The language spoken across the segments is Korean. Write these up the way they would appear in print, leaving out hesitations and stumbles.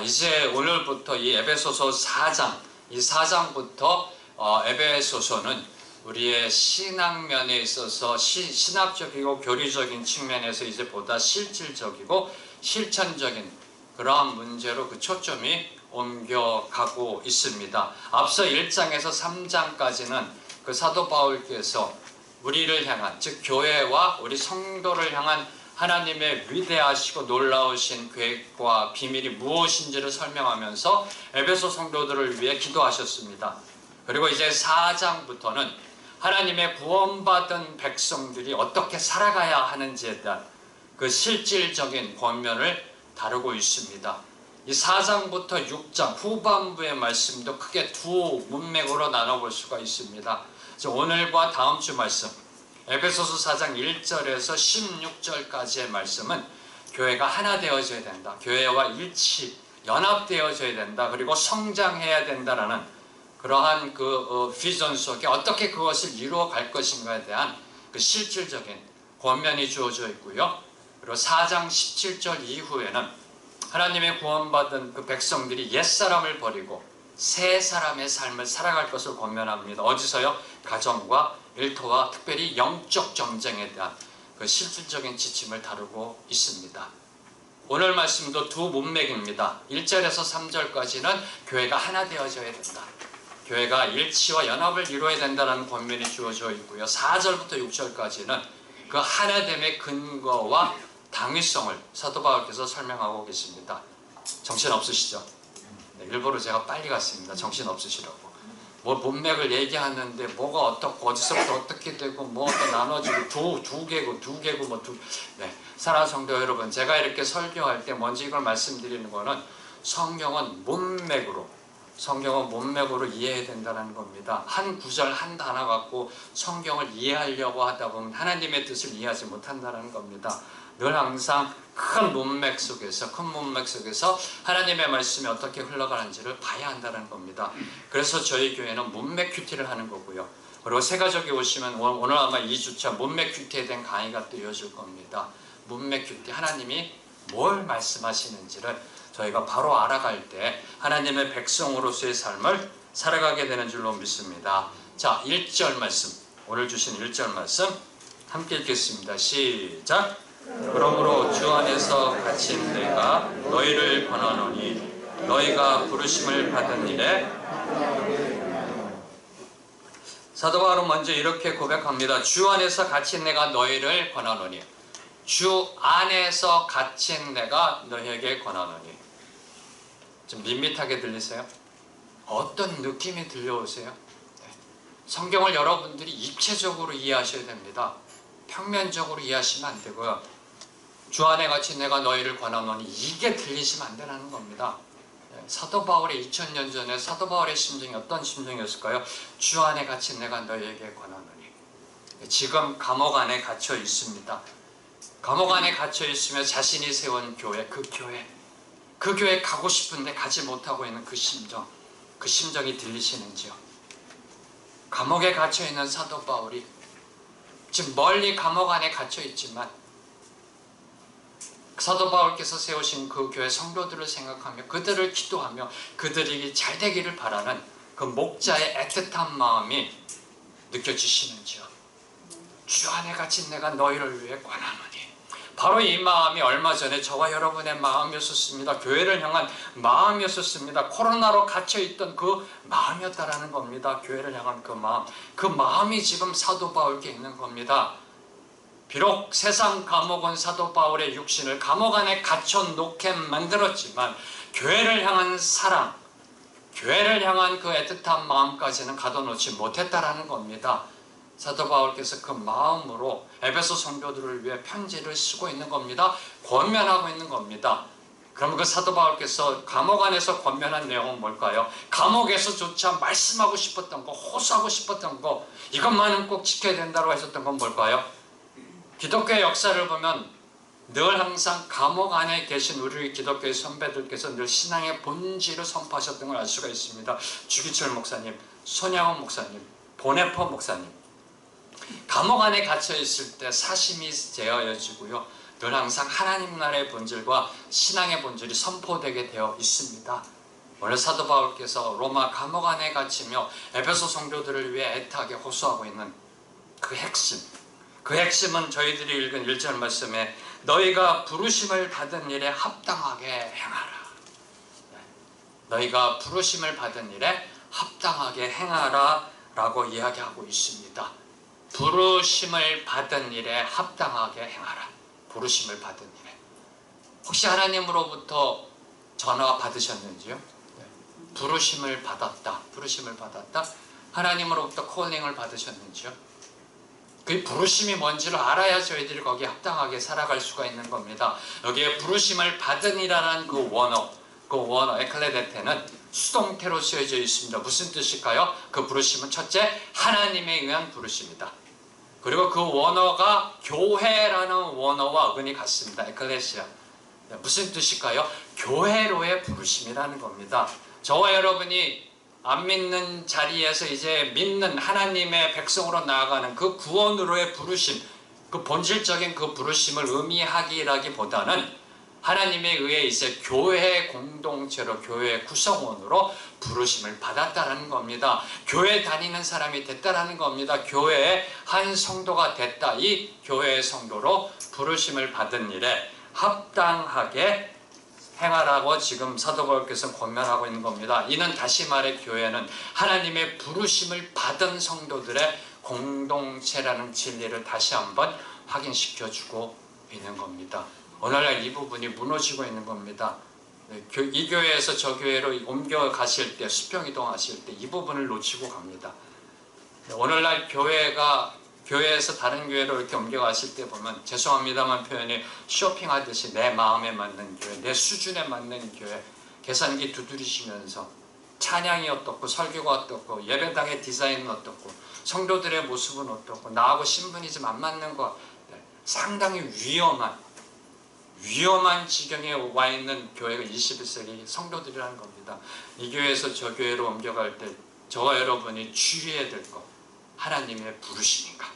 이제 오늘부터 이 에베소서 4장, 이 4장부터 에베소서는 우리의 신앙면에 있어서 신학적이고 교리적인 측면에서 이제 보다 실질적이고 실천적인 그러한 문제로 그 초점이 옮겨가고 있습니다. 앞서 1장에서 3장까지는 그 사도 바울께서 우리를 향한, 즉 교회와 우리 성도를 향한 하나님의 위대하시고 놀라우신 계획과 비밀이 무엇인지를 설명하면서 에베소 성도들을 위해 기도하셨습니다. 그리고 이제 4장부터는 하나님의 구원받은 백성들이 어떻게 살아가야 하는지에 대한 그 실질적인 권면을 다루고 있습니다. 이 4장부터 6장 후반부의 말씀도 크게 두 문맥으로 나눠볼 수가 있습니다. 오늘과 다음 주 말씀, 에베소서 4장 1절에서 16절까지의 말씀은 교회가 하나 되어져야 된다, 교회와 연합되어져야 된다, 그리고 성장해야 된다라는 그러한 그 비전 속에 어떻게 그것을 이루어 갈 것인가에 대한 그 실질적인 권면이 주어져 있고요. 그리고 4장 17절 이후에는 하나님의 구원받은 그 백성들이 옛사람을 버리고 새 사람의 삶을 살아갈 것을 권면합니다. 어디서요? 가정과 일터와 특별히 영적 전쟁에 대한 그 실질적인 지침을 다루고 있습니다. 오늘 말씀도 두 문맥입니다. 1절에서 3절까지는 교회가 하나 되어져야 된다, 교회가 일치와 연합을 이루어야 된다는 권면이 주어져 있고요. 4절부터 6절까지는 그 하나됨의 근거와 당위성을 사도 바울께서 설명하고 계십니다. 정신 없으시죠? 네, 일부러 제가 빨리 갔습니다. 정신 없으시라고. 뭐 문맥을 얘기하는데 뭐가 어떻고 어디서부터 어떻게 되고 뭐 또 나눠지고 두 개고 네, 사랑하는 성도 여러분, 제가 이렇게 설교할 때 먼저 이걸 말씀드리는 거는 성경은 문맥으로 이해해야 된다는 겁니다. 한 구절 한 단어 갖고 성경을 이해하려고 하다 보면 하나님의 뜻을 이해하지 못한다는 겁니다. 늘 항상 큰 문맥 속에서 하나님의 말씀이 어떻게 흘러가는지를 봐야 한다는 겁니다. 그래서 저희 교회는 문맥 큐티를 하는 거고요. 그리고 새가족이 오시면 오늘 아마 2주차 문맥 큐티에 대한 강의가 또 이어질 겁니다. 문맥 큐티, 하나님이 뭘 말씀하시는지를 저희가 바로 알아갈 때 하나님의 백성으로서의 삶을 살아가게 되는 줄로 믿습니다. 자, 1절 말씀, 오늘 주신 1절 말씀 함께 읽겠습니다. 시작! 그러므로 주 안에서 갇힌 내가 너희를 권하노니 너희가 부르심을 받은 일에, 사도 바울은 먼저 이렇게 고백합니다. 주 안에서 갇힌 내가 너희를 권하노니, 주 안에서 갇힌 내가 너희에게 권하노니. 좀 밋밋하게 들리세요? 어떤 느낌이 들려오세요? 네. 성경을 여러분들이 입체적으로 이해하셔야 됩니다. 평면적으로 이해하시면 안 되고요. 주 안에 갇힌 내가 너희를 권하노니, 이게 들리시면 안 되는 겁니다. 사도 바울의 2000년 전에 사도 바울의 심정이 어떤 심정이었을까요? 주 안에 갇힌 내가 너희에게 권하노니. 지금 감옥 안에 갇혀 있습니다. 감옥 안에 갇혀 있으며 자신이 세운 교회, 그 교회 가고 싶은데 가지 못하고 있는 그 심정이 들리시는지요? 감옥에 갇혀 있는 사도 바울이 지금 멀리 감옥 안에 갇혀 있지만 사도 바울께서 세우신 그 교회 성도들을 생각하며 그들을 기도하며 그들이 잘 되기를 바라는 그 목자의 애틋한 마음이 느껴지시는지요? 주 안에 갇힌 내가 너희를 위해 권하노니. 바로 이 마음이 얼마 전에 저와 여러분의 마음이었습니다. 교회를 향한 마음이었습니다. 코로나로 갇혀있던 그 마음이었다라는 겁니다. 교회를 향한 그 마음이 지금 사도 바울께 있는 겁니다. 비록 세상 감옥은 사도 바울의 육신을 감옥 안에 갇혀놓게 만들었지만 교회를 향한 사랑, 교회를 향한 그 애틋한 마음까지는 가둬놓지 못했다라는 겁니다. 사도 바울께서 그 마음으로 에베소 성도들을 위해 편지를 쓰고 있는 겁니다. 권면하고 있는 겁니다. 그럼 그 사도 바울께서 감옥 안에서 권면한 내용은 뭘까요? 감옥에서조차 말씀하고 싶었던 거, 호소하고 싶었던 거, 이것만은 꼭 지켜야 된다고 하셨던 건 뭘까요? 기독교의 역사를 보면 늘 항상 감옥 안에 계신 우리 기독교의 선배들께서 늘 신앙의 본질을 선포하셨던 걸 알 수가 있습니다. 주기철 목사님, 손양원 목사님, 보네퍼 목사님. 감옥 안에 갇혀 있을 때 사심이 제어해지고요. 늘 항상 하나님 나라의 본질과 신앙의 본질이 선포되게 되어 있습니다. 오늘 사도 바울께서 로마 감옥 안에 갇히며 에베소 성도들을 위해 애타게 호소하고 있는 그 핵심은 저희들이 읽은 1절 말씀에 너희가 부르심을 받은 일에 합당하게 행하라. 너희가 부르심을 받은 일에 합당하게 행하라 라고 이야기하고 있습니다. 부르심을 받은 일에 합당하게 행하라. 부르심을 받은 일에. 혹시 하나님으로부터 전화 받으셨는지요? 부르심을 받았다. 하나님으로부터 콜링을 받으셨는지요? 그 부르심이 뭔지를 알아야 저희들이 거기에 합당하게 살아갈 수가 있는 겁니다. 여기에 부르심을 받으니라는 그 원어 에클레데테는 수동태로 쓰여져 있습니다. 무슨 뜻일까요? 그 부르심은 첫째, 하나님에 의한 부르심이다. 그리고 그 원어가 교회라는 원어와 어근이 같습니다. 에클레시아. 무슨 뜻일까요? 교회로의 부르심이라는 겁니다. 저와 여러분이 안 믿는 자리에서 이제 믿는 하나님의 백성으로 나아가는 그 구원으로의 부르심, 그 본질적인 그 부르심을 의미하기라기보다는 하나님에 의해 이제 교회 공동체로, 교회 구성원으로 부르심을 받았다는 겁니다. 교회 다니는 사람이 됐다는 겁니다. 교회의 한 성도가 됐다. 이 교회의 성도로 부르심을 받은 일에 합당하게 행하라고 지금 사도 바울께서 권면하고 있는 겁니다. 이는 다시 말해 교회는 하나님의 부르심을 받은 성도들의 공동체라는 진리를 다시 한번 확인시켜주고 있는 겁니다. 오늘날 이 부분이 무너지고 있는 겁니다. 이 교회에서 저 교회로 옮겨가실 때, 수평이동하실 때 이 부분을 놓치고 갑니다. 오늘날 교회에서 다른 교회로 이렇게 옮겨가실 때 보면, 죄송합니다만 표현이, 쇼핑하듯이 내 마음에 맞는 교회, 내 수준에 맞는 교회, 계산기 두드리시면서 찬양이 어떻고 설교가 어떻고 예배당의 디자인은 어떻고 성도들의 모습은 어떻고 나하고 신분이 좀 안 맞는 것, 상당히 위험한 지경에 와 있는 교회가 21세기 성도들이라는 겁니다. 이 교회에서 저 교회로 옮겨갈 때 저와 여러분이 주의해야 될 것, 하나님의 부르심인가?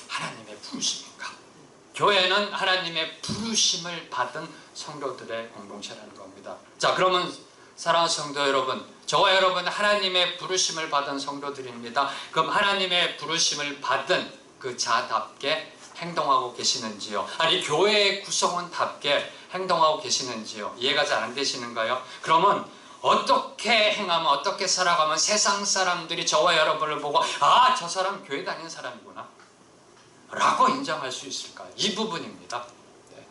하나님의 부르심인가? 교회는 하나님의 부르심을 받은 성도들의 공동체라는 겁니다. 자, 그러면 사랑하는 성도 여러분, 저와 여러분은 하나님의 부르심을 받은 성도들입니다. 그럼 하나님의 부르심을 받은 그 자답게 행동하고 계시는지요? 아니, 교회의 구성원답게 행동하고 계시는지요? 이해가 잘 안 되시는가요? 그러면 어떻게 행하면, 어떻게 살아가면 세상 사람들이 저와 여러분을 보고 아, 저 사람 교회 다니는 사람이구나 라고 인정할 수 있을까? 이 부분입니다. 네.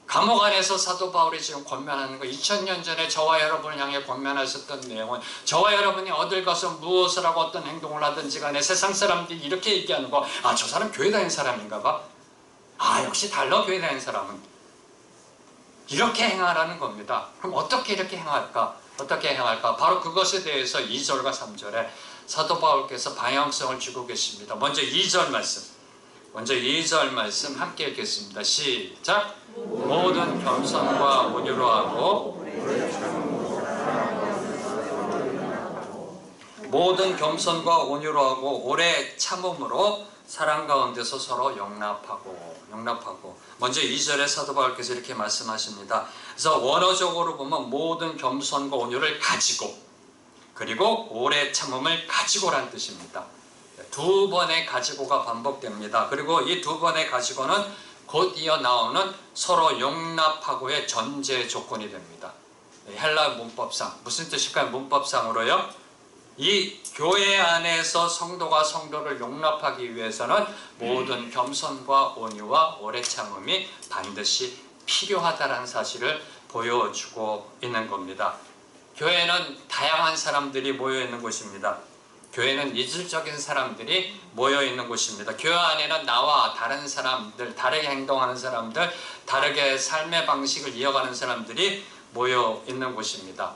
감옥 안에서 사도 바울이 지금 권면하는 거, 2000년 전에 저와 여러분을 향해 권면하셨던 내용은, 저와 여러분이 어딜 가서 무엇을 하고 어떤 행동을 하든지 간에 세상 사람들이 이렇게 얘기하는 거, 아, 저 사람 교회 다니는 사람인가 봐. 아, 역시 달라, 교회 다니는 사람은. 이렇게 행하라는 겁니다. 그럼 어떻게 이렇게 행할까? 어떻게 행할까? 바로 그것에 대해서 2절과 3절에 사도 바울께서 방향성을 주고 계십니다. 먼저 2절 말씀 함께 읽겠습니다. 시작! 모든 겸손과 온유로 하고 오래 참음으로 사랑 가운데서 서로 용납하고. 먼저 2절에 사도 바울께서 이렇게 말씀하십니다. 그래서 원어적으로 보면 모든 겸손과 온유를 가지고, 그리고 오래 참음을 가지고란 뜻입니다. 두 번의 가지고가 반복됩니다. 그리고 이 두 번의 가지고는 곧 이어 나오는 서로 용납하고의 전제 조건이 됩니다. 헬라 문법상 무슨 뜻일까요? 문법상으로요, 이 교회 안에서 성도가 성도를 용납하기 위해서는 모든 겸손과 온유와 오래 참음이 반드시 필요하다는 사실을 보여주고 있는 겁니다. 교회는 다양한 사람들이 모여있는 곳입니다. 교회는 이질적인 사람들이 모여있는 곳입니다. 교회 안에는 나와 다른 사람들, 다르게 행동하는 사람들, 다르게 삶의 방식을 이어가는 사람들이 모여있는 곳입니다.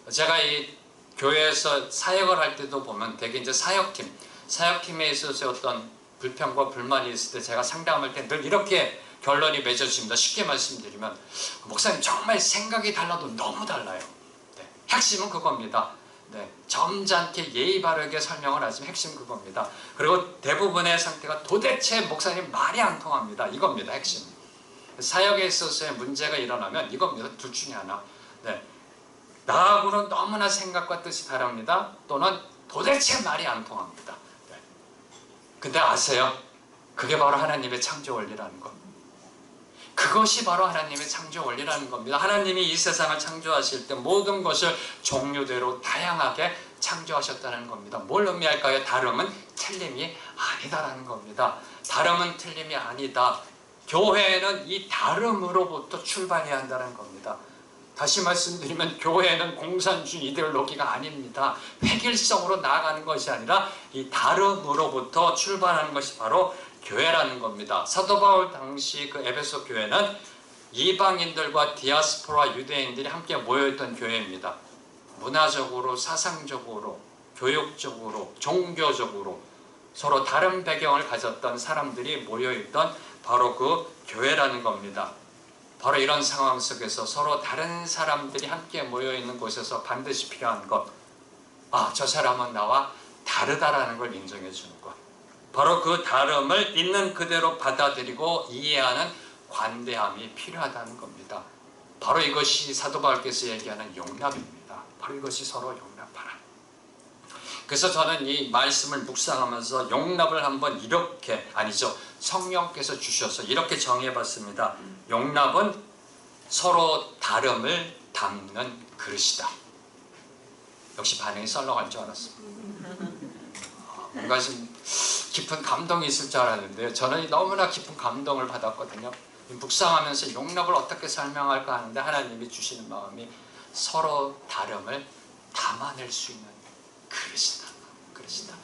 제가 이 교회에서 사역을 할 때도 보면 되게 이제 사역팀에 있어서 어떤 불평과 불만이 있을 때 제가 상담할 때 늘 이렇게 결론이 맺어집니다. 쉽게 말씀드리면, 목사님 정말 생각이 달라도 너무 달라요. 네. 핵심은 그겁니다. 네, 점잖게 예의 바르게 설명을 하지만 핵심 그겁니다. 그리고 대부분의 상태가 도대체 목사님 말이 안 통합니다. 이겁니다. 핵심. 사역에 있어서의 문제가 일어나면 이겁니다. 둘 중에 하나. 네, 나하고는 너무나 생각과 뜻이 다릅니다. 또는 도대체 말이 안 통합니다. 네. 근데 아세요? 그게 바로 하나님의 창조 원리라는 것. 그것이 바로 하나님의 창조 원리라는 겁니다. 하나님이 이 세상을 창조하실 때 모든 것을 종류대로 다양하게 창조하셨다는 겁니다. 뭘 의미할까요? 다름은 틀림이 아니다라는 겁니다. 다름은 틀림이 아니다. 교회는 이 다름으로부터 출발해야 한다는 겁니다. 다시 말씀드리면 교회는 공산주의 이데올로기가 아닙니다. 획일성으로 나아가는 것이 아니라 이 다름으로부터 출발하는 것이 바로 교회라는 겁니다. 사도 바울 당시 그 에베소 교회는 이방인들과 디아스포라 유대인들이 함께 모여있던 교회입니다. 문화적으로, 사상적으로, 교육적으로, 종교적으로 서로 다른 배경을 가졌던 사람들이 모여있던 바로 그 교회라는 겁니다. 바로 이런 상황 속에서 서로 다른 사람들이 함께 모여있는 곳에서 반드시 필요한 것, 저 사람은 나와 다르다라는 걸 인정해 주는 것. 바로 그 다름을 있는 그대로 받아들이고 이해하는 관대함이 필요하다는 겁니다. 바로 이것이 사도 바울께서 얘기하는 용납입니다. 바로 이것이 서로 용납하라. 그래서 저는 이 말씀을 묵상하면서 용납을 한번 이렇게, 아니죠, 성령께서 주셔서 이렇게 정해봤습니다. 용납은 서로 다름을 담는 그릇이다. 역시 반응이 썰렁할 줄 알았습니다. 뭔가 좀 깊은 감동이 있을 줄 알았는데요. 저는 너무나 깊은 감동을 받았거든요. 묵상하면서 용납을 어떻게 설명할까 하는데 하나님이 주시는 마음이 서로 다름을 담아낼 수 있는 그릇이다.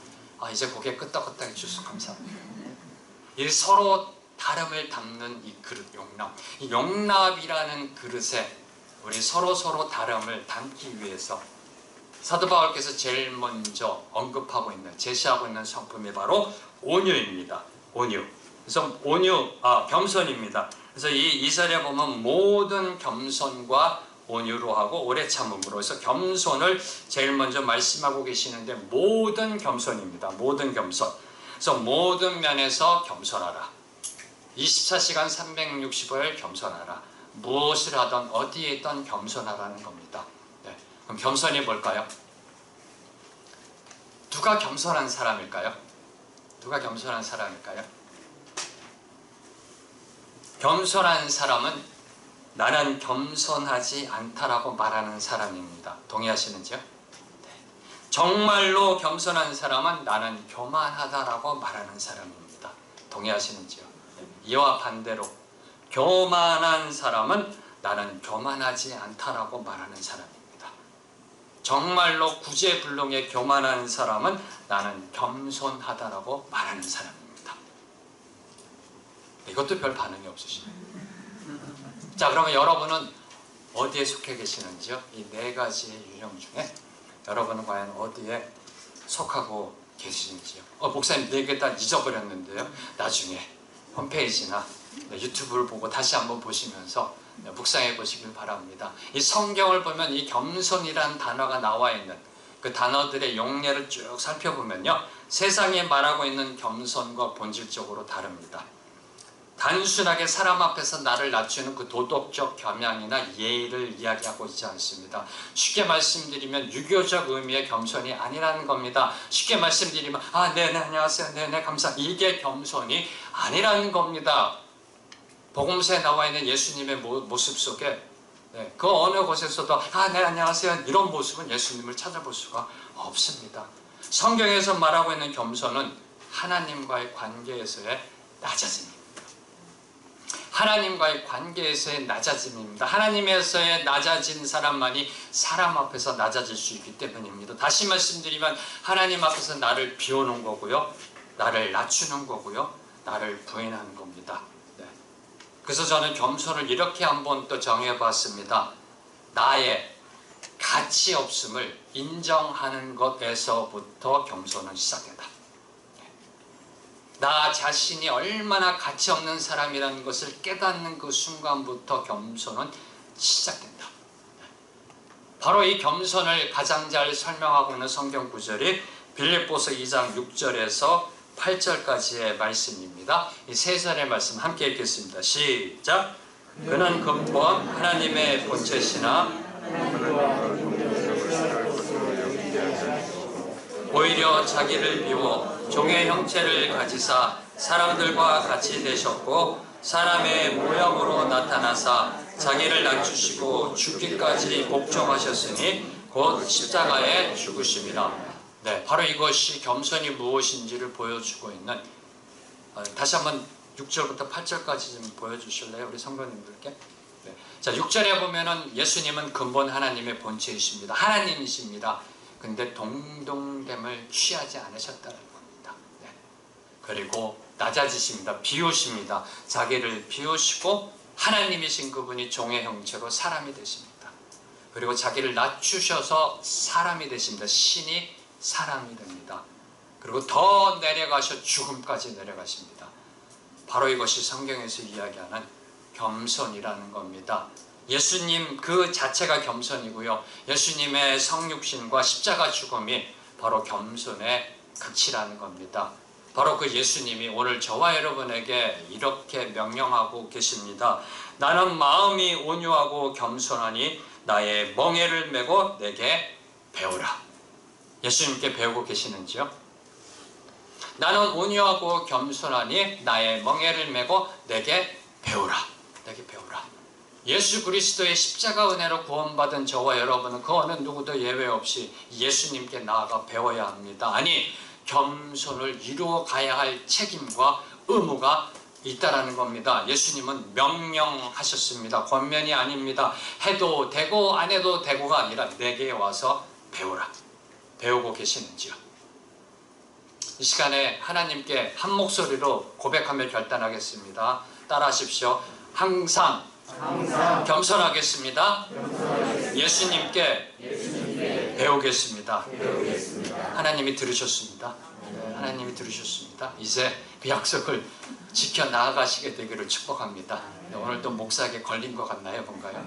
이제 고개 끄덕끄덕 해주셔서 감사합니다. 이 서로 다름을 담는 이 그릇, 용납. 이 용납이라는 그릇에 우리 서로 다름을 담기 위해서 사도 바울께서 제일 먼저 언급하고 있는, 제시하고 있는 성품이 바로 온유입니다. 온유. 그래서 겸손입니다. 그래서 이 2절에 보면 모든 겸손과 온유로 하고 오래 참음으로 해서 겸손을 제일 먼저 말씀하고 계시는데 모든 겸손입니다. 모든 겸손. 그래서 모든 면에서 겸손하라. 24시간 365일 겸손하라. 무엇을 하든 어디에 있든 겸손하라는 겁니다. 네. 그럼 겸손이 뭘까요? 누가 겸손한 사람일까요? 누가 겸손한 사람일까요? 겸손한 사람은 나는 겸손하지 않다라고 말하는 사람입니다. 동의하시는지요? 네. 정말로 겸손한 사람은 나는 교만하다라고 말하는 사람입니다. 동의하시는지요? 네. 이와 반대로 교만한 사람은 나는 교만하지 않다라고 말하는 사람입니다. 정말로 구제불능에 교만한 사람은 나는 겸손하다라고 말하는 사람입니다. 이것도 별 반응이 없으시네요. 자, 그러면 여러분은 어디에 속해 계시는지요? 이 네 가지의 유형 중에 여러분은 과연 어디에 속하고 계시는지요? 목사님 4개 다 잊어버렸는데요. 나중에 홈페이지나 유튜브를 보고 다시 한번 보시면서 묵상해 보시길 바랍니다. 이 성경을 보면 이 겸손이라는 단어가 나와 있는 그 단어들의 용례를 쭉 살펴보면요, 세상에 말하고 있는 겸손과 본질적으로 다릅니다. 단순하게 사람 앞에서 나를 낮추는 그 도덕적 겸양이나 예의를 이야기하고 있지 않습니다. 쉽게 말씀드리면 유교적 의미의 겸손이 아니라는 겁니다. 쉽게 말씀드리면 네네 안녕하세요, 네네 감사합니다, 이게 겸손이 아니라는 겁니다. 복음서에 나와 있는 예수님의 모습 속에 그 어느 곳에서도 네 안녕하세요 이런 모습은 예수님을 찾아볼 수가 없습니다. 성경에서 말하고 있는 겸손은 하나님과의 관계에서의 낮아짐입니다. 하나님과의 관계에서의 낮아짐입니다. 하나님에서의 낮아진 사람만이 사람 앞에서 낮아질 수 있기 때문입니다. 다시 말씀드리면 하나님 앞에서 나를 비우는 거고요, 나를 낮추는 거고요, 나를 부인하는 겁니다. 그래서 저는 겸손을 이렇게 한번 또 정해봤습니다. 나의 가치 없음을 인정하는 것에서부터 겸손은 시작된다. 나 자신이 얼마나 가치 없는 사람이라는 것을 깨닫는 그 순간부터 겸손은 시작된다. 바로 이 겸손을 가장 잘 설명하고 있는 성경 구절이 빌립보서 2장 6절에서 8절까지의 말씀입니다. 이 세 절의 말씀 함께 읽겠습니다. 시작! 그는 근본 하나님의 본체시나 오히려 자기를 비워 종의 형체를 가지사 사람들과 같이 되셨고 사람의 모형으로 나타나사 자기를 낮추시고 죽기까지 복종하셨으니 곧 십자가에 죽으심이라. 네, 바로 이것이 겸손이 무엇인지를 보여주고 있는, 다시 한번 6절부터 8절까지 좀 보여주실래요? 우리 성도님들께. 네. 자, 6절에 보면은 예수님은 근본 하나님의 본체이십니다. 하나님이십니다. 근데 동등됨을 취하지 않으셨다는 겁니다. 네. 그리고 낮아지십니다. 비우십니다. 자기를 비우시고 하나님이신 그분이 종의 형체로 사람이 되십니다. 그리고 자기를 낮추셔서 사람이 되십니다. 신이 사람이 됩니다. 그리고 더 내려가셔 죽음까지 내려가십니다. 바로 이것이 성경에서 이야기하는 겸손이라는 겁니다. 예수님 그 자체가 겸손이고요. 예수님의 성육신과 십자가 죽음이 바로 겸손의 극치라는 겁니다. 바로 그 예수님이 오늘 저와 여러분에게 이렇게 명령하고 계십니다. 나는 마음이 온유하고 겸손하니 나의 멍에를 메고 내게 배우라. 예수님께 배우고 계시는지요? 나는 온유하고 겸손하니 나의 멍에를 메고 내게 배우라. 내게 배우라. 예수 그리스도의 십자가 은혜로 구원받은 저와 여러분은 그 어느 누구도 예외 없이 예수님께 나아가 배워야 합니다. 아니, 겸손을 이루어 가야 할 책임과 의무가 있다라는 겁니다. 예수님은 명령하셨습니다. 권면이 아닙니다. 해도 되고 안 해도 되고가 아니라 내게 와서 배우라. 배우고 계시는지요? 이 시간에 하나님께 한 목소리로 고백하며 결단하겠습니다. 따라하십시오. 항상 겸손하겠습니다. 예수님께 배우겠습니다. 하나님이 들으셨습니다. 하나님이 들으셨습니다. 이제 그 약속을 지켜 나아가시게 되기를 축복합니다. 오늘 또 목사에게 걸린 것 같나요? 뭔가요?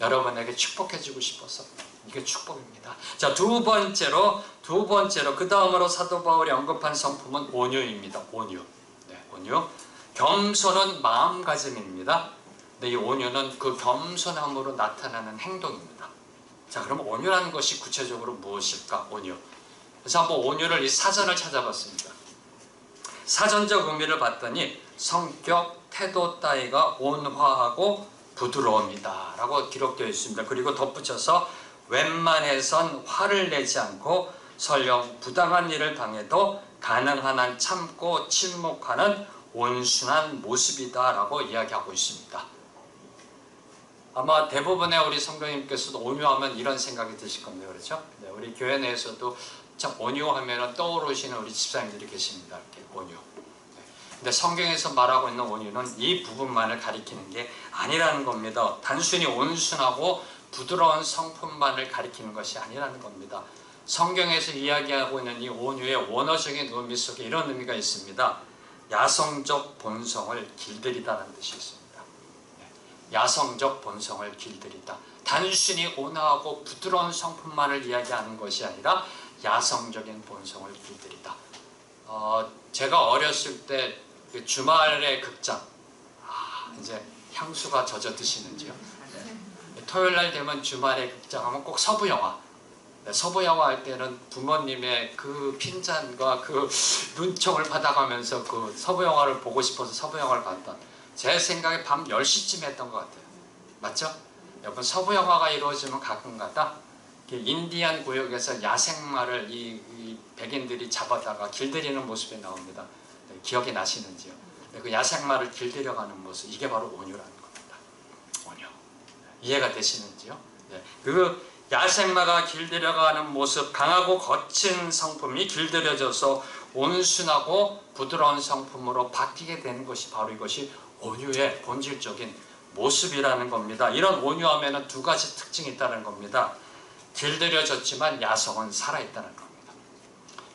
여러분에게 축복해주고 싶어서 이게 축복입니다. 자, 두 번째로 그 다음으로 사도 바울이 언급한 성품은 온유입니다. 온유. 네, 온유. 겸손은 마음가짐입니다. 근데 이 온유는 그 겸손함으로 나타나는 행동입니다. 자, 그럼 온유라는 것이 구체적으로 무엇일까? 온유. 그래서 한번 온유를 이 사전을 찾아봤습니다. 사전적 의미를 봤더니 성격, 태도 따위가 온화하고 부드러움이다 라고 기록되어 있습니다. 그리고 덧붙여서 웬만해선 화를 내지 않고 설령 부당한 일을 당해도 가능한 한 참고 침묵하는 온순한 모습이다 라고 이야기하고 있습니다. 아마 대부분의 우리 성도님께서도 온유하면 이런 생각이 드실 겁니다. 그렇죠? 네, 우리 교회 내에서도 참 온유하면 떠오르시는 우리 집사님들이 계십니다. 이렇게 온유. 근데 성경에서 말하고 있는 온유는 이 부분만을 가리키는 게 아니라는 겁니다. 단순히 온순하고 부드러운 성품만을 가리키는 것이 아니라는 겁니다. 성경에서 이야기하고 있는 이 온유의 원어적인 의미 속에 이런 의미가 있습니다. 야성적 본성을 길들이다라는 뜻이 있습니다. 야성적 본성을 길들이다. 단순히 온화하고 부드러운 성품만을 이야기하는 것이 아니라 야성적인 본성을 길들이다. 제가 어렸을 때 주말의 극장, 이제 향수가 젖어 드시는지요? 토요일날 되면 주말의 극장 하면 꼭 서부영화. 서부영화 할 때는 부모님의 그 핀잔과 그 눈총을 받아가면서 그 서부영화를 보고 싶어서 서부영화를 봤던, 제 생각에 밤 10시쯤 했던 것 같아요. 맞죠? 여러분, 서부영화가 이루어지면 가끔가다 인디안 구역에서 야생마를 이 백인들이 잡아다가 길들이는 모습이 나옵니다. 기억이 나시는지요? 그 야생마를 길들여가는 모습, 이게 바로 온유라는 겁니다. 온유. 이해가 되시는지요? 네. 그 야생마가 길들여가는 모습, 강하고 거친 성품이 길들여져서 온순하고 부드러운 성품으로 바뀌게 되는 것이 바로 이것이 온유의 본질적인 모습이라는 겁니다. 이런 온유함에는 두 가지 특징이 있다는 겁니다. 길들여졌지만 야성은 살아있다는 겁니다.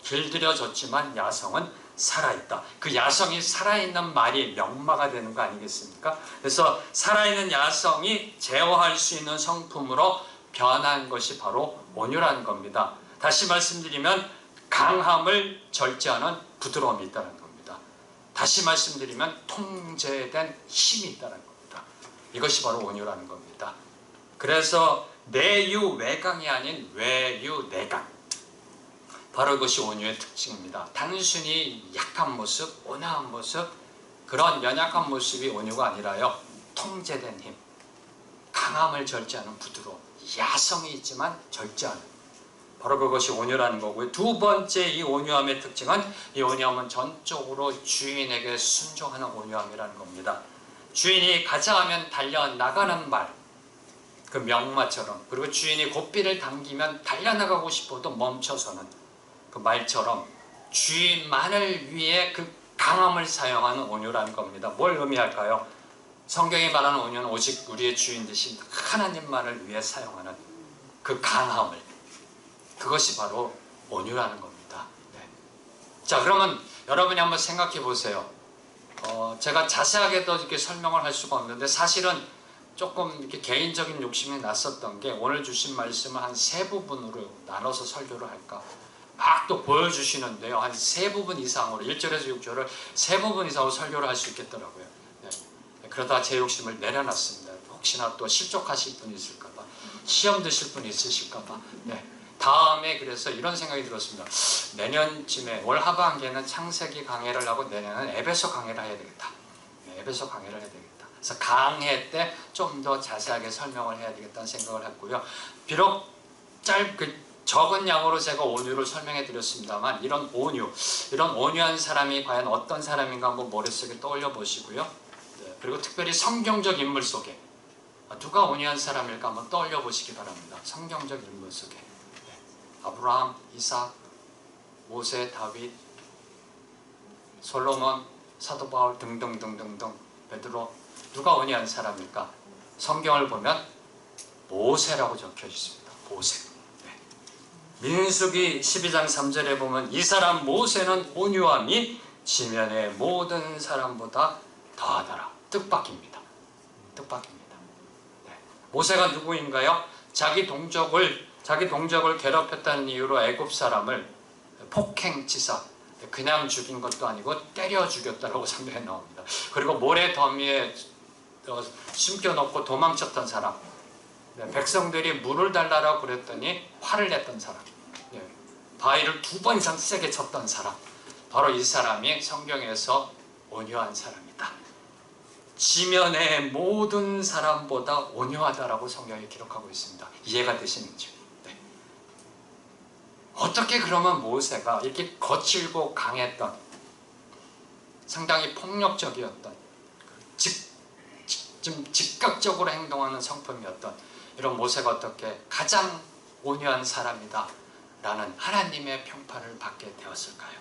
길들여졌지만 야성은 살아있다. 그 야성이 살아있는 말이 명마가 되는 거 아니겠습니까? 그래서 살아있는 야성이 제어할 수 있는 성품으로 변한 것이 바로 온유라는 겁니다. 다시 말씀드리면 강함을 절제하는 부드러움이 있다는 겁니다. 다시 말씀드리면 통제된 힘이 있다는 겁니다. 이것이 바로 온유라는 겁니다. 그래서 내유 외강이 아닌 외유 내강, 바로 이것이 온유의 특징입니다. 단순히 약한 모습, 온화한 모습, 그런 연약한 모습이 온유가 아니라요, 통제된 힘, 강함을 절제하는 부드러움, 야성이 있지만 절제하는, 바로 그것이 온유라는 거고요. 두 번째 이 온유함의 특징은, 이 온유함은 전적으로 주인에게 순종하는 온유함이라는 겁니다. 주인이 가자 하면 달려나가는 말, 그 명마처럼, 그리고 주인이 고삐를 당기면 달려나가고 싶어도 멈춰서는 그 말처럼 주인만을 위해 그 강함을 사용하는 온유라는 겁니다. 뭘 의미할까요? 성경이 말하는 온유는 오직 우리의 주인 되신 하나님만을 위해 사용하는 그 강함을, 그것이 바로 온유라는 겁니다. 네. 자, 그러면 여러분이 한번 생각해 보세요. 제가 자세하게도 이렇게 설명을 할 수가 없는데, 사실은 조금 이렇게 개인적인 욕심이 났었던 게, 오늘 주신 말씀을 한 세 부분으로 나눠서 설교를 할까 막 또 보여주시는데요, 한 세 부분 이상으로, 1절에서 6절을 세 부분 이상으로 설교를 할 수 있겠더라고요. 네. 그러다 제 욕심을 내려놨습니다. 혹시나 또 실족하실 분이 있을까봐, 시험 드실 분이 있으실까봐. 네. 다음에 그래서 이런 생각이 들었습니다. 내년쯤에 올 하반기에는 창세기 강해를 하고 내년은 에베소 강해를 해야 되겠다. 네, 에베소 강해를 해야 되겠다. 그래서 강해 때 좀 더 자세하게 설명을 해야 되겠다는 생각을 했고요. 비록 적은 양으로 제가 온유를 설명해 드렸습니다만, 이런 온유한 사람이 과연 어떤 사람인가 한번 머릿속에 떠올려 보시고요. 네, 그리고 특별히 성경적 인물 속에 누가 온유한 사람일까 한번 떠올려 보시기 바랍니다. 성경적 인물 속에 아브라함, 이삭, 모세, 다윗, 솔로몬, 사도 바울 등등등등등, 베드로, 누가 온유한 사람일까? 성경을 보면 모세라고 적혀 있습니다. 모세. 네. 민수기 12장 3절에 보면 이 사람 모세는 온유함이 지면의 모든 사람보다 더하더라. 뜻밖입니다. 뜻밖입니다. 네. 모세가 누구인가요? 자기 동족을 괴롭혔다는 이유로 애굽 사람을 폭행치사, 그냥 죽인 것도 아니고 때려 죽였다라고 성경에 나옵니다. 그리고 모래 더미에 숨겨놓고 도망쳤던 사람, 백성들이 물을 달라고 그랬더니 화를 냈던 사람, 바위를 2번 이상 세게 쳤던 사람, 바로 이 사람이 성경에서 온유한 사람이다. 지면의 모든 사람보다 온유하다라고 성경이 기록하고 있습니다. 이해가 되시는지요? 네. 어떻게 그러면 모세가 이렇게 거칠고 강했던, 상당히 폭력적이었던, 좀 즉각적으로 행동하는 성품이었던 이런 모세가 어떻게 가장 온유한 사람이다 라는 하나님의 평판을 받게 되었을까요?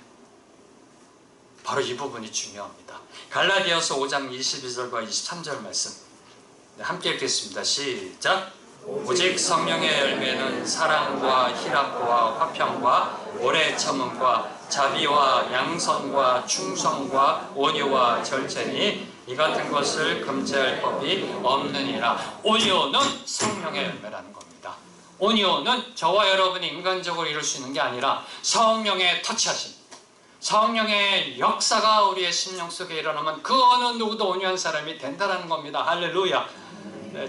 바로 이 부분이 중요합니다. 갈라디아서 5장 22절과 23절 말씀, 함께 읽겠습니다. 시작! 오직 성령의 열매는 사랑과 희락과 화평과 오래 참음과 자비와 양선과 충성과 온유와 절제니 이 같은 것을 금지할 법이 없느니라. 온유는 성령의 열매라는 겁니다. 온유는 저와 여러분이 인간적으로 이룰 수 있는 게 아니라 성령의 터치하심, 성령의 역사가 우리의 심령 속에 일어나면 그 어느 누구도 온유한 사람이 된다는 겁니다. 할렐루야.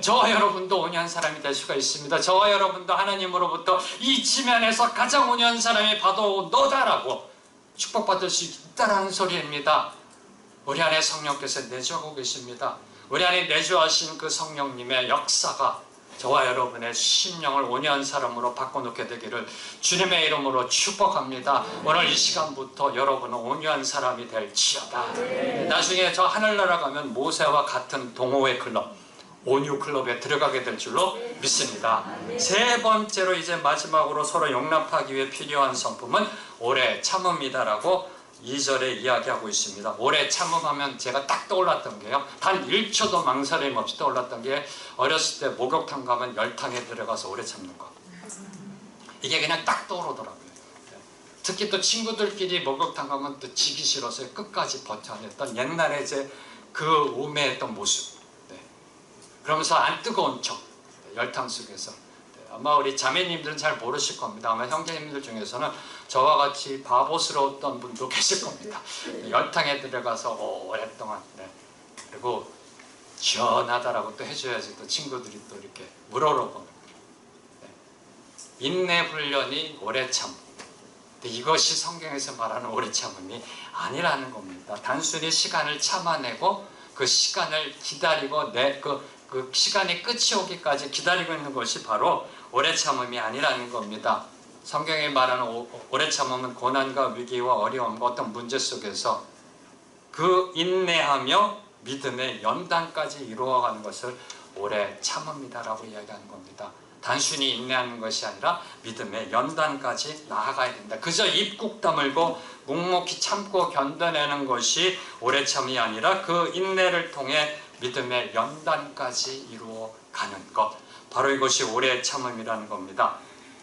저와 여러분도 온유한 사람이 될 수가 있습니다. 저와 여러분도 하나님으로부터 이 지면에서 가장 온유한 사람이 바로 너다라고 축복받을 수 있다는 소리입니다. 우리 안에 성령께서 내주하고 계십니다. 우리 안에 내주하신 그 성령님의 역사가 저와 여러분의 심령을 온유한 사람으로 바꿔놓게 되기를 주님의 이름으로 축복합니다. 오늘 이 시간부터 여러분은 온유한 사람이 될지어다. 나중에 저 하늘나라 가면 모세와 같은 동호회 클럽, 온유 클럽에 들어가게 될 줄로 믿습니다. 세 번째로 이제 마지막으로 서로 용납하기 위해 필요한 성품은 오래 참음이다라고 2절에 이야기하고 있습니다. 오래 참음하면 제가 딱 떠올랐던 게요, 단 1초도 망설임 없이 떠올랐던 게, 어렸을 때 목욕탕 가면 열탕에 들어가서 오래 참는 거, 이게 그냥 딱 떠오르더라고요. 특히 또 친구들끼리 목욕탕 가면 또 지기 싫어서 끝까지 버텨냈던 옛날에 제 그 우매했던 모습, 그러면서 안 뜨거운 척, 열탕 속에서 아마 우리 자매님들은 잘 모르실 겁니다. 아마 형제님들 중에서는 저와 같이 바보스러웠던 분도 계실 겁니다. 열탕에 들어가서 오랫동안 그리고 시원하다라고 또 해줘야지 또 친구들이 또 이렇게 물어보는 인내 훈련이 오래 참. 이것이 성경에서 말하는 오래 참음이 아니라는 겁니다. 단순히 시간을 참아내고 그 시간을 기다리고 그 시간이 끝이 오기까지 기다리고 있는 것이 바로 오래 참음이 아니라는 겁니다. 성경에 말하는 오래 참음은 고난과 위기와 어려움과 어떤 문제 속에서 그 인내하며 믿음의 연단까지 이루어가는 것을 오래 참음이다라고 이야기하는 겁니다. 단순히 인내하는 것이 아니라 믿음의 연단까지 나아가야 된다. 그저 입국 다물고 묵묵히 참고 견뎌내는 것이 오래 참이 아니라 그 인내를 통해 믿음의 연단까지 이루어가는 것, 바로 이것이 오래 참음이라는 겁니다.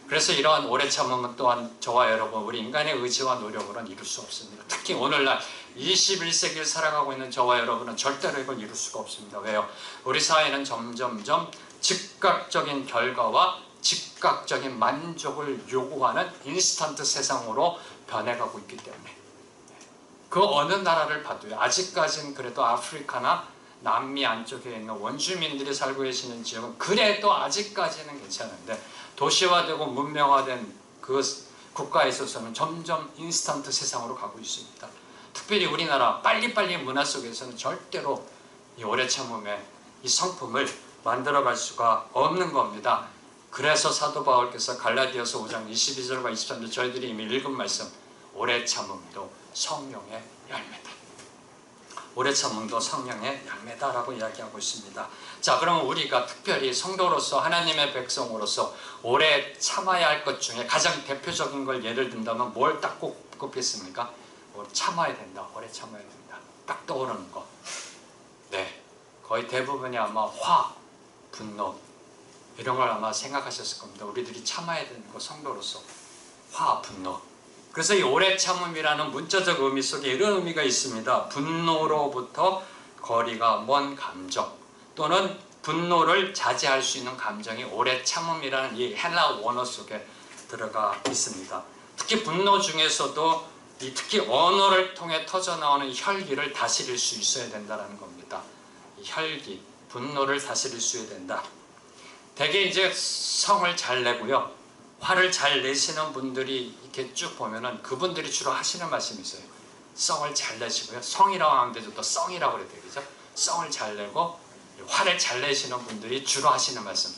그래서 이러한 오래 참음은 또한 저와 여러분, 우리 인간의 의지와 노력으로는 이룰 수 없습니다. 특히 오늘날 21세기를 살아가고 있는 저와 여러분은 절대로 이걸 이룰 수가 없습니다. 왜요? 우리 사회는 점점점 즉각적인 결과와 즉각적인 만족을 요구하는 인스턴트 세상으로 변해가고 있기 때문에 그 어느 나라를 봐도요, 아직까지는 그래도 아프리카나 남미 안쪽에 있는 원주민들이 살고 계시는 지역은 그래도 아직까지는 괜찮은데 도시화되고 문명화된 그 국가에 있어서는 점점 인스턴트 세상으로 가고 있습니다. 특별히 우리나라 빨리빨리 문화 속에서는 절대로 이 오래 참음의 이 성품을 만들어갈 수가 없는 겁니다. 그래서 사도 바울께서 갈라디아서 5장 22절과 23절 저희들이 이미 읽은 말씀, 오래 참음도 성령의 열매다. 오래 참음도 성령의 열매다라고 이야기하고 있습니다. 자, 그러면 우리가 특별히 성도로서 하나님의 백성으로서 오래 참아야 할 것 중에 가장 대표적인 걸 예를 든다면 뭘 딱 꼭 꼽겠습니까? 참아야 된다. 오래 참아야 된다. 딱 떠오르는 거. 네, 거의 대부분이 아마 화, 분노 이런 걸 아마 생각하셨을 겁니다. 우리들이 참아야 되는 거 성도로서 화, 분노. 그래서 이 오래 참음이라는 문자적 의미 속에 이런 의미가 있습니다. 분노로부터 거리가 먼 감정 또는 분노를 자제할 수 있는 감정이 오래 참음이라는 이 헬라 원어 속에 들어가 있습니다. 특히 분노 중에서도 특히 언어를 통해 터져나오는 혈기를 다스릴 수 있어야 된다는 겁니다. 이 혈기, 분노를 다스릴 수 있어야 된다. 대개 이제 성을 잘 내고요, 화를 잘 내시는 분들이 이렇게 쭉 보면은 그분들이 주로 하시는 말씀이 있어요. 성을 잘 내시고요. 성이라고 하는데도 또 성이라고 그래야 되겠죠? 성을 잘 내고 화를 잘 내시는 분들이 주로 하시는 말씀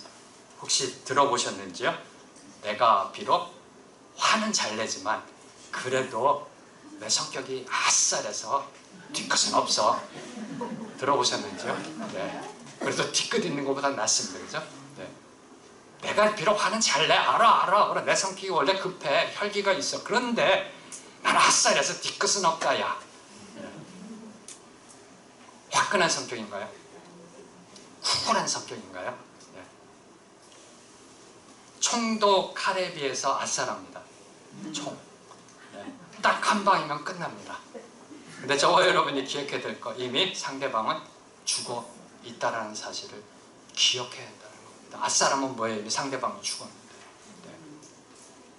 혹시 들어보셨는지요? 내가 비록 화는 잘 내지만 그래도 내 성격이 아싸래서 뒤끝은 없어. 들어보셨는지요? 네. 그래도 뒤끝 있는 것보다 낫습니다. 그죠? 네. 내가 비록 화는 잘 내. 알아. 내 성격이 원래 급해. 혈기가 있어. 그런데 난 아싸래서 뒤끝은 없다. 야. 네. 화끈한 성격인가요? 쿨한 성격인가요? 네. 총도 칼에 비해서 아싸랍니다. 총. 네. 딱 한 방이면 끝납니다. 근데 저와 여러분이 기억해야 될 거, 이미 상대방은 죽어 있다라는 사실을 기억해야 된다는 겁니다. 아싸라면 뭐예요? 이미 상대방은 죽었는데. 네.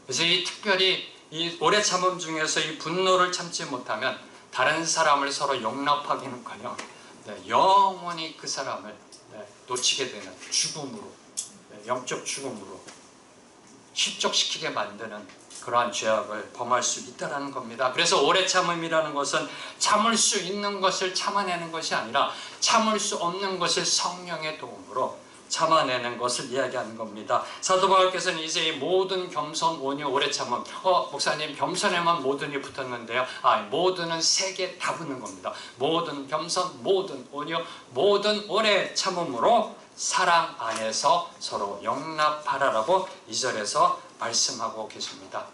그래서 이 특별히 이 오래 참음 중에서 이 분노를 참지 못하면 다른 사람을 서로 용납하기는커녕 영원히 그 사람을 놓치게 되는 죽음으로, 영적 죽음으로 실족시키게 만드는 그러한 죄악을 범할 수 있다는 겁니다. 그래서 오래 참음이라는 것은 참을 수 있는 것을 참아내는 것이 아니라 참을 수 없는 것을 성령의 도움으로 참아내는 것을 이야기하는 겁니다. 사도 바울께서는 이제 이 모든 겸손, 온유, 오래 참음, 목사님 겸손에만 모든이 붙었는데요. 모든은 세 개 다 붙는 겁니다. 모든 겸손, 모든 온유, 모든 오래 참음으로 사랑 안에서 서로 용납하라라고 2절에서 말씀하고 계십니다.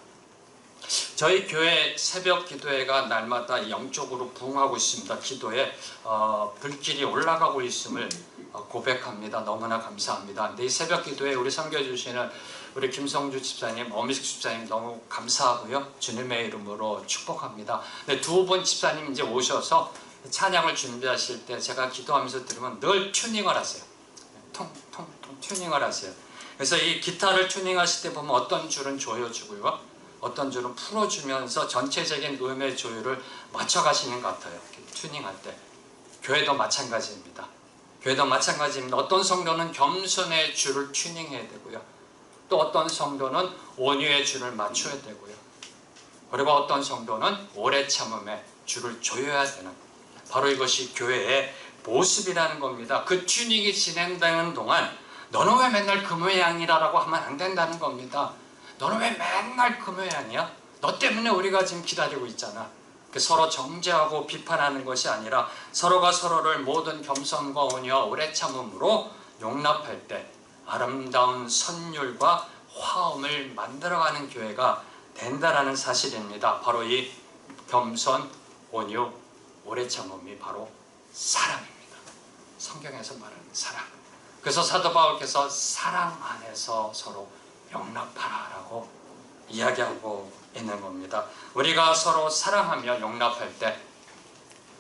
저희 교회 새벽 기도회가 날마다 영적으로 부흥하고 있습니다. 기도에 불길이 올라가고 있음을 고백합니다. 너무나 감사합니다. 근데 이 새벽 기도에 우리 섬겨주시는 우리 김성주 집사님, 어미숙 집사님 너무 감사하고요. 주님의 이름으로 축복합니다. 근데 두 분 집사님 이제 오셔서 찬양을 준비하실 때 제가 기도하면서 들으면 늘 튜닝을 하세요. 퉁퉁퉁 튜닝을 하세요. 그래서 이 기타를 튜닝하실 때 보면 어떤 줄은 조여주고요, 어떤 줄은 풀어주면서 전체적인 음의 조율을 맞춰가시는 것 같아요. 튜닝할 때. 교회도 마찬가지입니다. 교회도 마찬가지입니다. 어떤 성도는 겸손의 줄을 튜닝해야 되고요, 또 어떤 성도는 온유의 줄을 맞춰야 되고요, 그리고 어떤 성도는 오래 참음의 줄을 조여야 되는, 바로 이것이 교회의 모습이라는 겁니다. 그 튜닝이 진행되는 동안 너는 왜 맨날 그 모양이라고 하면 안 된다는 겁니다. 너는 왜 맨날 그 모양이야? 너 때문에 우리가 지금 기다리고 있잖아. 서로 정죄하고 비판하는 것이 아니라 서로가 서로를 모든 겸손과 온유와 오래 참음으로 용납할 때 아름다운 선율과 화음을 만들어가는 교회가 된다라는 사실입니다. 바로 이 겸손, 온유, 오래 참음이 바로 사랑입니다. 성경에서 말하는 사랑. 그래서 사도 바울께서 사랑 안에서 서로 용납하라라고 이야기하고 있는 겁니다. 우리가 서로 사랑하며 용납할 때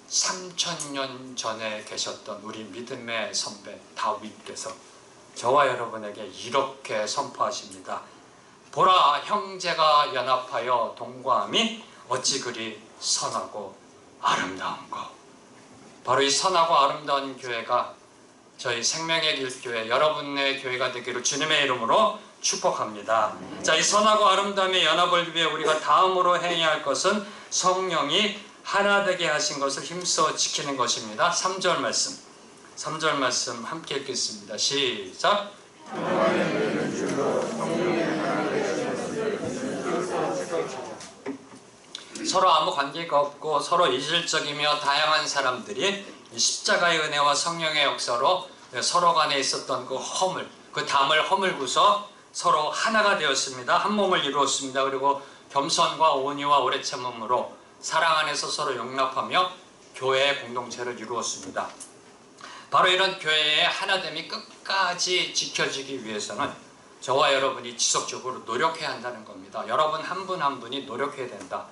3000년 전에 계셨던 우리 믿음의 선배 다윗께서 저와 여러분에게 이렇게 선포하십니다. 보라, 형제가 연합하여 동거함이 어찌 그리 선하고 아름다운고. 바로 이 선하고 아름다운 교회가 저희 생명의 길교회, 여러분의 교회가 되기를 주님의 이름으로 축복합니다. 자, 이 선하고 아름다움의 연합을 위해 우리가 다음으로 행해야 할 것은 성령이 하나 되게 하신 것을 힘써 지키는 것입니다. 3절 말씀 함께 읽겠습니다. 시작. 서로 아무 관계가 없고 서로 이질적이며 다양한 사람들이 이 십자가의 은혜와 성령의 역사로 서로 간에 있었던 그 허물, 그 담을 허물고서 서로 하나가 되었습니다. 한 몸을 이루었습니다. 그리고 겸손과 온유와 오래 참음으로 사랑 안에서 서로 용납하며 교회의 공동체를 이루었습니다. 바로 이런 교회의 하나됨이 끝까지 지켜지기 위해서는 저와 여러분이 지속적으로 노력해야 한다는 겁니다. 여러분 한 분 한 분이 노력해야 된다.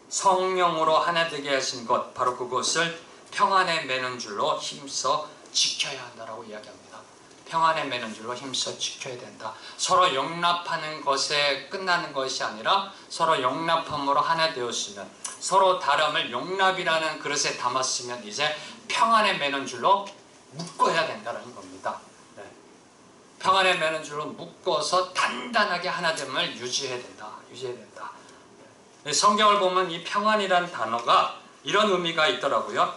성령으로 하나 되게 하신 것, 바로 그것을 평안에 매는 줄로 힘써 지켜야 한다라고 이야기합니다. 평안에 매는 줄로 힘써 지켜야 된다. 서로 용납하는 것에 끝나는 것이 아니라 서로 용납함으로 하나 되었으면, 서로 다름을 용납이라는 그릇에 담았으면 이제 평안에 매는 줄로 묶어야 된다는 겁니다. 네. 평안에 매는 줄로 묶어서 단단하게 하나됨을 유지해야 된다. 성경을 보면 이 평안이라는 단어가 이런 의미가 있더라고요.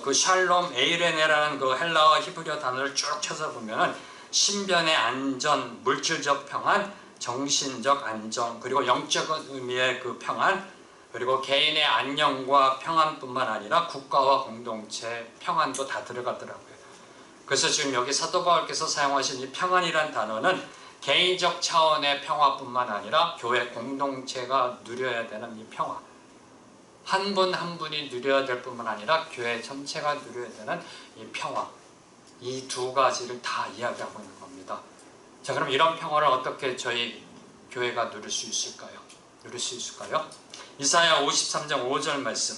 그 샬롬 에이레네라는 그 헬라어 히브리어 단어를 쭉 찾아보면 신변의 안전, 물질적 평안, 정신적 안정, 그리고 영적 의미의 그 평안, 그리고 개인의 안녕과 평안뿐만 아니라 국가와 공동체 평안도 다 들어가더라고요. 그래서 지금 여기 사도 바울께서 사용하신 이 평안이란 단어는 개인적 차원의 평화뿐만 아니라 교회 공동체가 누려야 되는 이 평화, 한 분 한 분이 누려야 될 뿐만 아니라 교회 전체가 누려야 되는 이 평화, 이 두 가지를 다 이야기하고 있는 겁니다. 자, 그럼 이런 평화를 어떻게 저희 교회가 누릴 수 있을까요? 이사야 53장 5절 말씀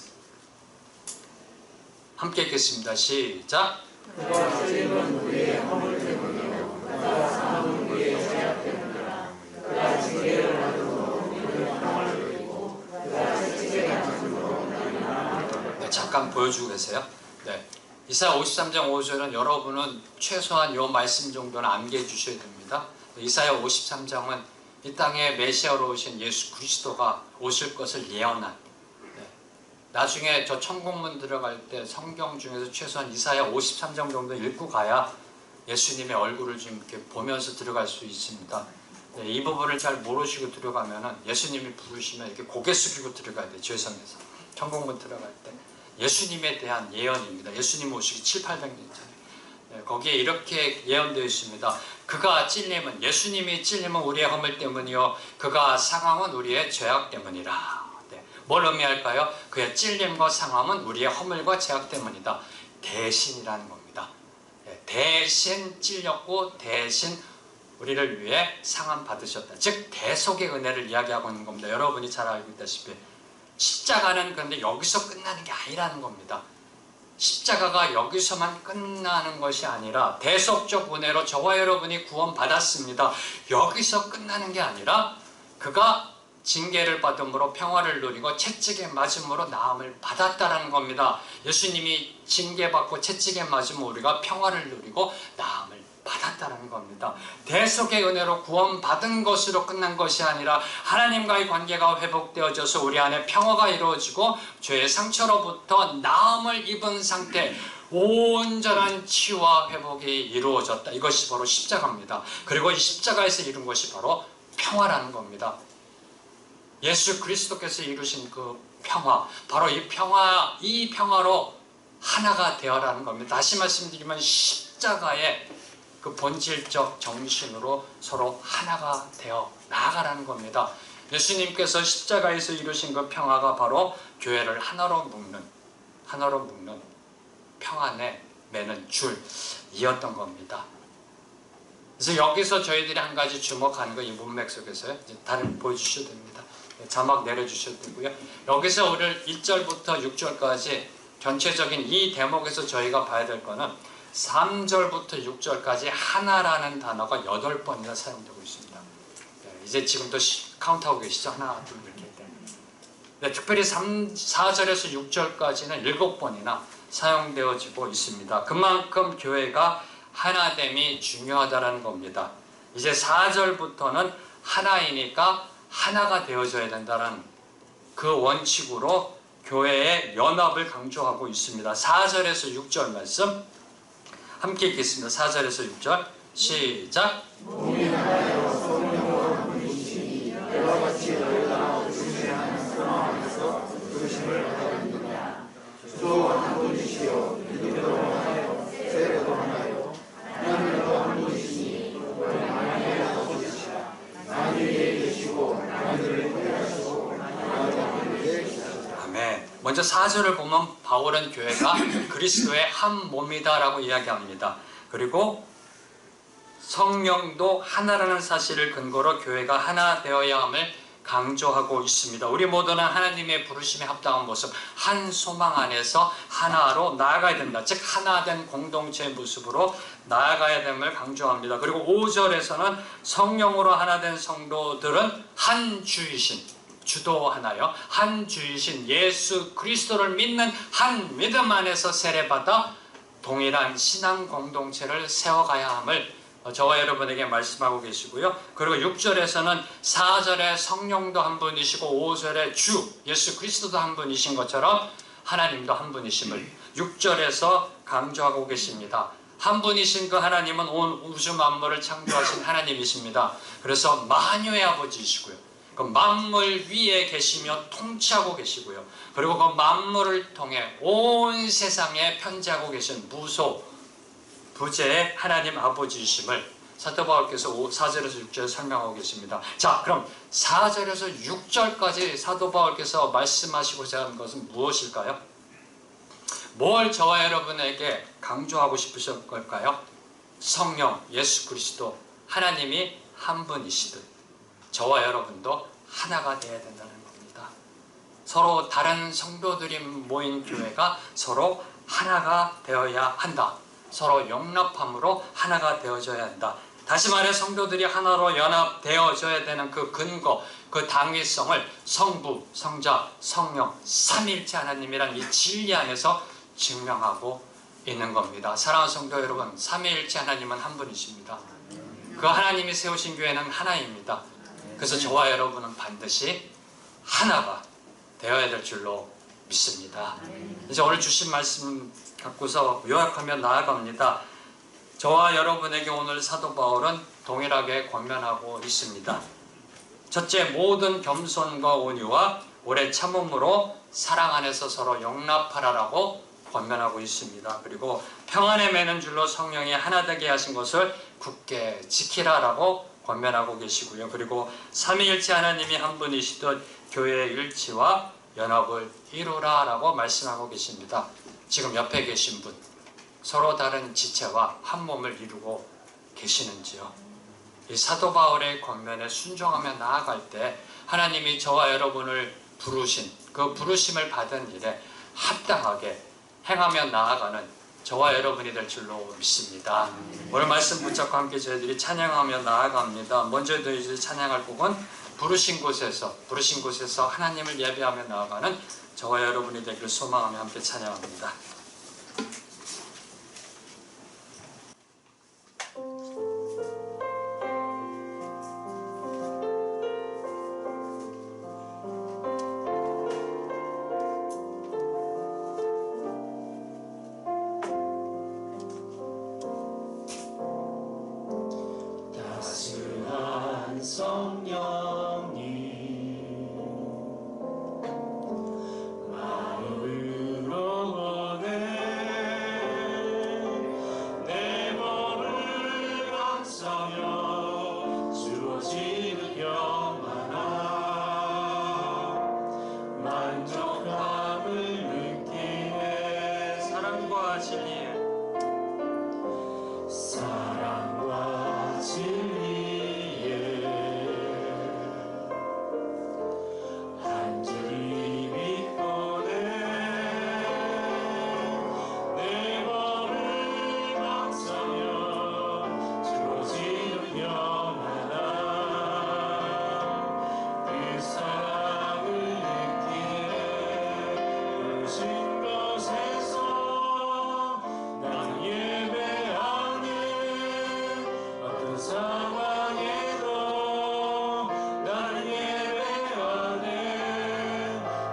함께 읽겠습니다. 시작. 그가 찔림은 우리의 허물 때문이요 그가 상함은 우리의 죄악 때문이라. 그가 징계를 받으므로 우리는 평화를 누리고 그가 채찍에 맞음으로 우리는 나음을. 네, 잠깐 보여주고 계세요. 네, 이사야 53장 5절은 여러분은 최소한 이 말씀 정도는 암기해 주셔야 됩니다. 이사야 53장은 이 땅에 메시아로 오신 예수 그리스도가 오실 것을 예언한, 나중에 저 천국문 들어갈 때 성경 중에서 최소한 이사야 53장 정도 읽고 가야 예수님의 얼굴을 좀 이렇게 보면서 들어갈 수 있습니다. 이 부분을 잘 모르시고 들어가면은 예수님이 부르시면 이렇게 고개 숙이고 들어가야 돼요. 죄성에서 천국문 들어갈 때 예수님에 대한 예언입니다. 예수님 오시기 700~800년 전에 거기에 이렇게 예언되어 있습니다. 그가 찔림은, 예수님이 찔림은 우리의 허물 때문이요 그가 상함은 우리의 죄악 때문이라. 뭘 의미할까요? 그의 찔림과 상함은 우리의 허물과 죄악 때문이다. 대신이라는 겁니다. 대신 찔렸고 대신 우리를 위해 상함 받으셨다. 즉 대속의 은혜를 이야기하고 있는 겁니다. 여러분이 잘 알고 있다시피 십자가는 그런데 여기서 끝나는 게 아니라는 겁니다. 십자가가 여기서만 끝나는 것이 아니라 대속적 은혜로 저와 여러분이 구원받았습니다. 여기서 끝나는 게 아니라 그가 징계를 받음으로 평화를 누리고 채찍에 맞음으로 나음을 받았다는 겁니다. 예수님이 징계받고 채찍에 맞으면 우리가 평화를 누리고 나음을 받았다는 겁니다. 대속의 은혜로 구원받은 것으로 끝난 것이 아니라 하나님과의 관계가 회복되어져서 우리 안에 평화가 이루어지고 죄의 상처로부터 나음을 입은 상태, 온전한 치유와 회복이 이루어졌다. 이것이 바로 십자가입니다. 그리고 이 십자가에서 이룬 것이 바로 평화라는 겁니다. 예수 그리스도께서 이루신 그 평화, 바로 이 평화로 하나가 되어라는 겁니다. 다시 말씀드리면 십자가의 그 본질적 정신으로 서로 하나가 되어 나아가라는 겁니다. 예수님께서 십자가에서 이루신 그 평화가 바로 교회를 하나로 묶는 평 안에 매는 줄이었던 겁니다. 그래서 여기서 저희들이 한 가지 주목하는 거, 이 문맥 속에서요. 다른 보여주셔도 됩니다. 자막 내려주셔도 되고요. 여기서 오늘 1절부터 6절까지 전체적인 이 대목에서 저희가 봐야 될 거는 3절부터 6절까지 하나라는 단어가 8번이나 사용되고 있습니다. 이제 지금도 카운트하고 계시죠? 하나, 둘, 이렇게. 네, 특별히 4절에서 6절까지는 7번이나 사용되어지고 있습니다. 그만큼 교회가 하나됨이 중요하다는 겁니다. 이제 4절부터는 하나이니까 하나가 되어져야 된다는 그 원칙으로 교회의 연합을 강조하고 있습니다. 4절에서 6절 말씀 함께 읽겠습니다. 4절에서 6절 시작. 몸이 하나여 성령으로 한 분이시니 이와 같이 너희가 그리스도의 한 소망 안에서 부르심을 받았느니라. 주 한 분이시요 믿음도 하나요 세례도 하나요 하나님도 한 분이시니 하나님의 아버지시라. 만유에 계시고 만유를 구별하시고 만유에 계시라. 아멘. 먼저 4절을 보면 바울은 교회가 그리스도의 한 몸이다라고 이야기합니다. 그리고 성령도 하나라는 사실을 근거로 교회가 하나 되어야 함을 강조하고 있습니다. 우리 모두는 하나님의 부르심에 합당한 모습, 한 소망 안에서 하나로 나아가야 된다. 즉 하나된 공동체의 모습으로 나아가야 됨을 강조합니다. 그리고 5절에서는 성령으로 하나된 성도들은 한 주이신, 주도 하나요, 한 주이신 예수 그리스도를 믿는 한 믿음 안에서 세례받아 동일한 신앙 공동체를 세워가야 함을 저와 여러분에게 말씀하고 계시고요. 그리고 6절에서는 4절에 성령도 한 분이시고 5절에 주 예수 그리스도도 한 분이신 것처럼 하나님도 한 분이심을 6절에서 강조하고 계십니다. 한 분이신 그 하나님은 온 우주 만물을 창조하신 하나님이십니다. 그래서 만유의 아버지이시고요. 그 만물 위에 계시며 통치하고 계시고요. 그리고 그 만물을 통해 온 세상에 편지하고 계신 무소 부재의 하나님 아버지이심을 사도 바울께서 4절에서 6절 설명하고 계십니다. 자, 그럼 4절에서 6절까지 사도 바울께서 말씀하시고자 하는 것은 무엇일까요? 뭘 저와 여러분에게 강조하고 싶으실 걸까요? 성령, 예수 그리스도, 하나님이 한 분이시듯 저와 여러분도 하나가 되어야 된다는 겁니다. 서로 다른 성도들이 모인 교회가 서로 하나가 되어야 한다. 서로 용납함으로 하나가 되어져야 한다. 다시 말해 성도들이 하나로 연합되어져야 되는 그 근거, 그 당위성을 성부, 성자, 성령, 삼위일체 하나님이란 이 진리 안에서 증명하고 있는 겁니다. 사랑하는 성도 여러분, 삼위일체 하나님은 한 분이십니다. 그 하나님이 세우신 교회는 하나입니다. 그래서 저와 여러분은 반드시 하나가 되어야 될 줄로 믿습니다. 이제 오늘 주신 말씀 갖고서 요약하며 나아갑니다. 저와 여러분에게 오늘 사도 바울은 동일하게 권면하고 있습니다. 첫째, 모든 겸손과 온유와 오래 참음으로 사랑 안에서 서로 용납하라라고 권면하고 있습니다. 그리고 평안에 매는 줄로 성령이 하나 되게 하신 것을 굳게 지키라라고 권면하고 계시고요. 그리고 삼위일체 하나님이 한 분이시듯 교회의 일치와 연합을 이루라라고 말씀하고 계십니다. 지금 옆에 계신 분, 서로 다른 지체와 한 몸을 이루고 계시는지요? 이 사도 바울의 권면에 순종하며 나아갈 때 하나님이 저와 여러분을 부르신 그 부르심을 받은 일에 합당하게 행하며 나아가는 저와 여러분이 될 줄로 믿습니다. 오늘 말씀 붙잡고 함께 저희들이 찬양하며 나아갑니다. 먼저 저희들이 찬양할 곡은 부르신 곳에서 하나님을 예배하며 나아가는 저와 여러분이 되기를 소망하며 함께 찬양합니다. 따스한 성령님 마음으로 원해 내 몸을 감싸며 주어지는 평안함 만족함을 느끼네 사랑과 진리에 사랑과 진리에 한절이 믿거네 내 몸을 감싸며 주어지는 평안함 그 사랑을 느끼네 부르신 곳에서 난 예배하네 어떤 상황에도 난 예배하네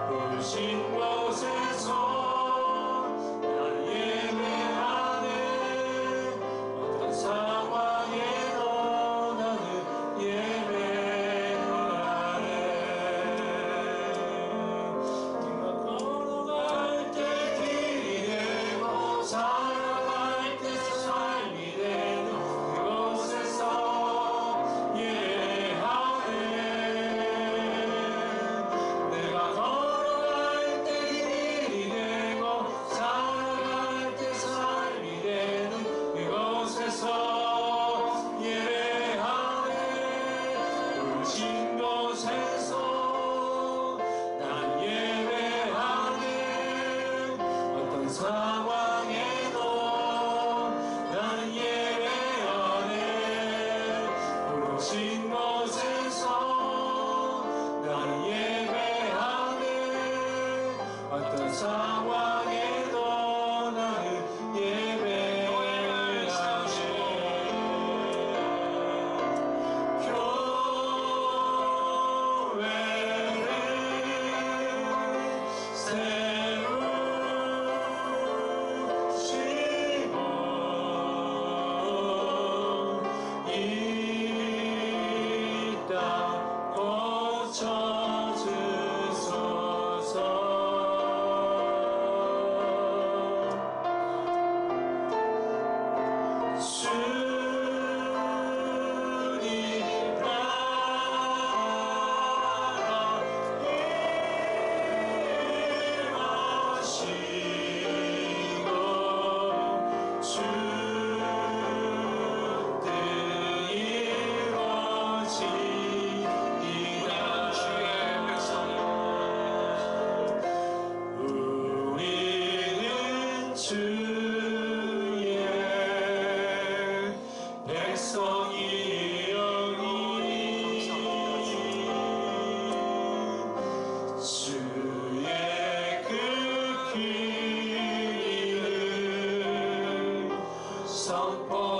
부르신 곳에서 난 예배하네 어떤 상황에도 나는 예배하네 네가 걸어갈 때 길이 되고 살아갈 때 삶이 되는 그곳에서 예배하네 내가 걸어갈 때 길이 되고 살아갈 때 삶이 되는 그곳에서 예배하네 부르신 곳에서 난 예배하네 어떤 상황에도 나는 예배하네 부르신 곳에서 나는 예배하네 어떤 상황에도 나는 예배하네 교회를 세우시고 이 땅 고쳐주소서 주님 나라 임하시고 주 뜻 이루어지리라 주의 백성이 우리는 주의 백성이여니 주의 그 길을 선포